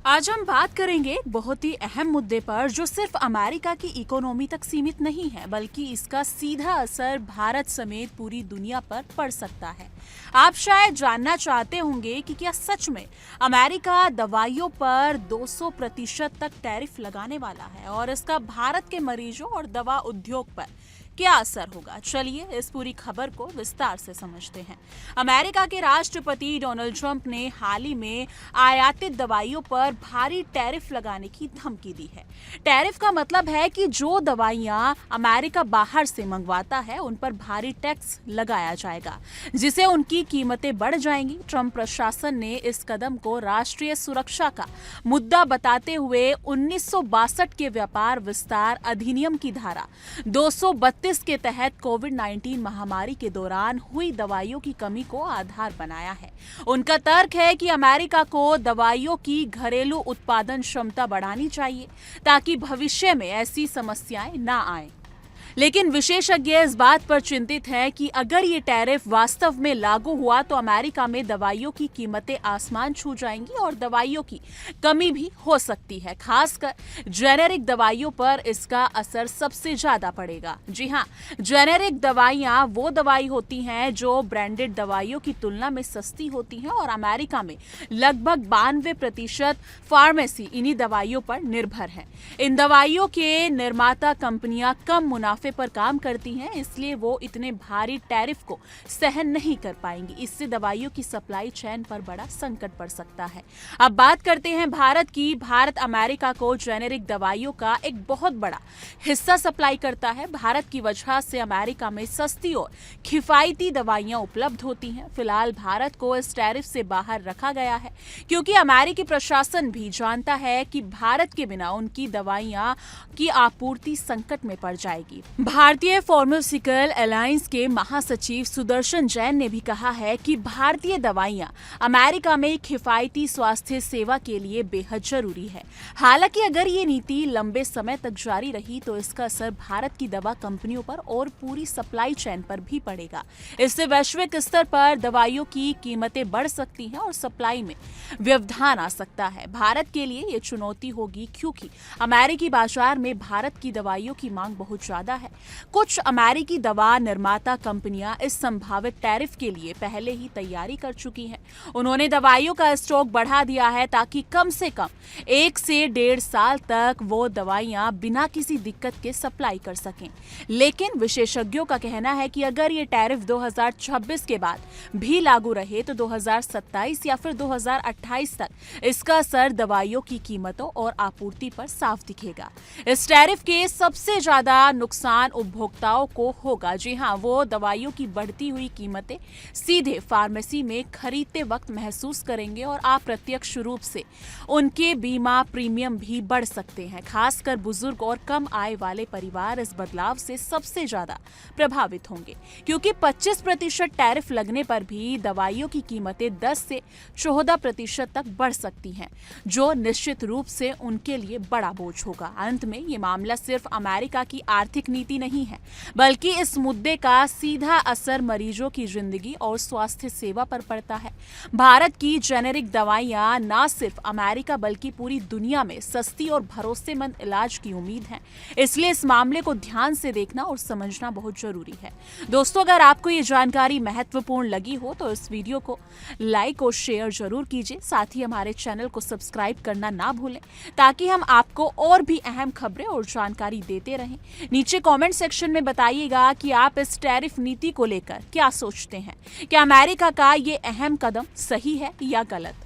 आज हम बात करेंगे एक बहुत ही अहम मुद्दे पर जो सिर्फ अमेरिका की इकोनॉमी तक सीमित नहीं है बल्कि इसका सीधा असर भारत समेत पूरी दुनिया पर पड़ सकता है। आप शायद जानना चाहते होंगे कि क्या सच में अमेरिका दवाइयों पर 200% तक टैरिफ लगाने वाला है और इसका भारत के मरीजों और दवा उद्योग पर क्या असर होगा। चलिए इस पूरी खबर को विस्तार से समझते हैं। अमेरिका के राष्ट्रपति डोनाल्ड ट्रंप ने हाल ही में आयातित दवाइयों पर भारी टैरिफ लगाने की धमकी दी है। टैरिफ का मतलब है कि जो दवाइयां अमेरिका बाहर से मंगवाता है उन पर भारी टैक्स लगाया जाएगा, जिससे उनकी कीमतें बढ़ जाएंगी। ट्रंप प्रशासन ने इस कदम को राष्ट्रीय सुरक्षा का मुद्दा बताते हुए 1962 के व्यापार विस्तार अधिनियम की धारा 232 के तहत कोविड-19 महामारी के दौरान हुई दवाइयों की कमी को आधार बनाया है। उनका तर्क है कि अमेरिका को दवाइयों की घरेलू उत्पादन क्षमता बढ़ानी चाहिए ताकि भविष्य में ऐसी समस्याएं ना आएं। लेकिन विशेषज्ञ इस बात पर चिंतित हैं कि अगर ये टैरिफ वास्तव में लागू हुआ तो अमेरिका में दवाइयों की कीमतें आसमान छू जाएंगी और दवाइयों की कमी भी हो सकती है। खासकर जेनेरिक दवाइयों पर इसका असर सबसे ज्यादा पड़ेगा। जी हाँ, जेनेरिक दवाइयाँ वो दवाई होती हैं जो ब्रांडेड दवाइयों की तुलना में सस्ती होती हैं और अमेरिका में लगभग 92% फार्मेसी इन्हीं दवाइयों पर निर्भर है। इन दवाइयों के निर्माता कंपनियां कम मुनाफे पर काम करती हैं, इसलिए वो इतने भारी टैरिफ को सहन नहीं कर पाएंगी। इससे दवाइयों की सप्लाई चेन पर बड़ा संकट पड़ सकता है। अब बात करते हैं भारत की। भारत अमेरिका को जेनेरिक दवाइयों का एक बहुत बड़ा हिस्सा सप्लाई करता है। भारत की वजह से अमेरिका में सस्ती और किफायती दवाइयां उपलब्ध होती हैं। फिलहाल भारत को इस टैरिफ से बाहर रखा गया है क्योंकि अमेरिकी प्रशासन भी जानता है कि भारत के बिना उनकी दवाइयां की आपूर्ति संकट में पड़ जाएगी। भारतीय फार्मास्यूटिकल अलायंस के महासचिव सुदर्शन जैन ने भी कहा है कि भारतीय दवाइयां अमेरिका में किफायती स्वास्थ्य सेवा के लिए बेहद जरूरी है। हालांकि अगर ये नीति लंबे समय तक जारी रही तो इसका असर भारत की दवा कंपनियों पर और पूरी सप्लाई चेन पर भी पड़ेगा। इससे वैश्विक स्तर पर दवाइयों की कीमतें बढ़ सकती हैं और सप्लाई में व्यवधान आ सकता है। भारत के लिए ये चुनौती होगी क्योंकि अमेरिकी बाजार में भारत की दवाइयों की मांग बहुत ज्यादा है। कुछ अमेरिकी दवा निर्माता कंपनियां इस संभावित टैरिफ के लिए पहले ही तैयारी कर चुकी हैं। उन्होंने दवाइयों का स्टॉक बढ़ा दिया है ताकि कम से कम 1 से 1.5 साल तक वो दवाइयां बिना किसी दिक्कत के सप्लाई कर सकें। लेकिन विशेषज्ञों का कहना है कि अगर ये टैरिफ 2026 के बाद भी लागू रहे तो 2027 या फिर 2028 तक इसका असर दवाइयों की कीमतों और आपूर्ति पर साफ दिखेगा। इस टैरिफ के सबसे ज्यादा नुकसान उपभोक्ताओं को होगा। जी हाँ, वो दवाइयों की बढ़ती हुई कीमतें सीधे फार्मेसी में खरीदते वक्त महसूस करेंगे और अप्रत्यक्ष रूप से उनके बीमा प्रीमियम भी बढ़ सकते हैं। खासकर बुजुर्ग और कम आय वाले परिवार इस बदलाव से सबसे ज्यादा प्रभावित होंगे क्योंकि 25% टैरिफ लगने पर भी दवाइयों की कीमतें 10 से 14% तक बढ़ सकती हैं, जो निश्चित रूप से उनके लिए बड़ा बोझ होगा। अंत में ये मामला सिर्फ अमेरिका की आर्थिक नीति नहीं है बल्कि इस मुद्दे का सीधा असर मरीजों की जिंदगी और स्वास्थ्य सेवा पर पड़ता है। भारत की जेनेरिक दवाइयां न सिर्फ अमेरिका बल्कि पूरी दुनिया में सस्ती और भरोसेमंद इलाज की उम्मीद है, इसलिए इस मामले को ध्यान से देखना और समझना बहुत जरूरी है। दोस्तों, अगर आपको ये जानकारी महत्वपूर्ण लगी हो तो इस वीडियो को लाइक और शेयर जरूर कीजिए। साथ ही हमारे चैनल को सब्सक्राइब करना ना भूलें ताकि हम आपको और भी अहम खबरें और जानकारी देते रहें। नीचे कमेंट सेक्शन में बताइएगा कि आप इस टैरिफ नीति को लेकर क्या सोचते हैं। क्या अमेरिका का ये अहम कदम सही है या गलत।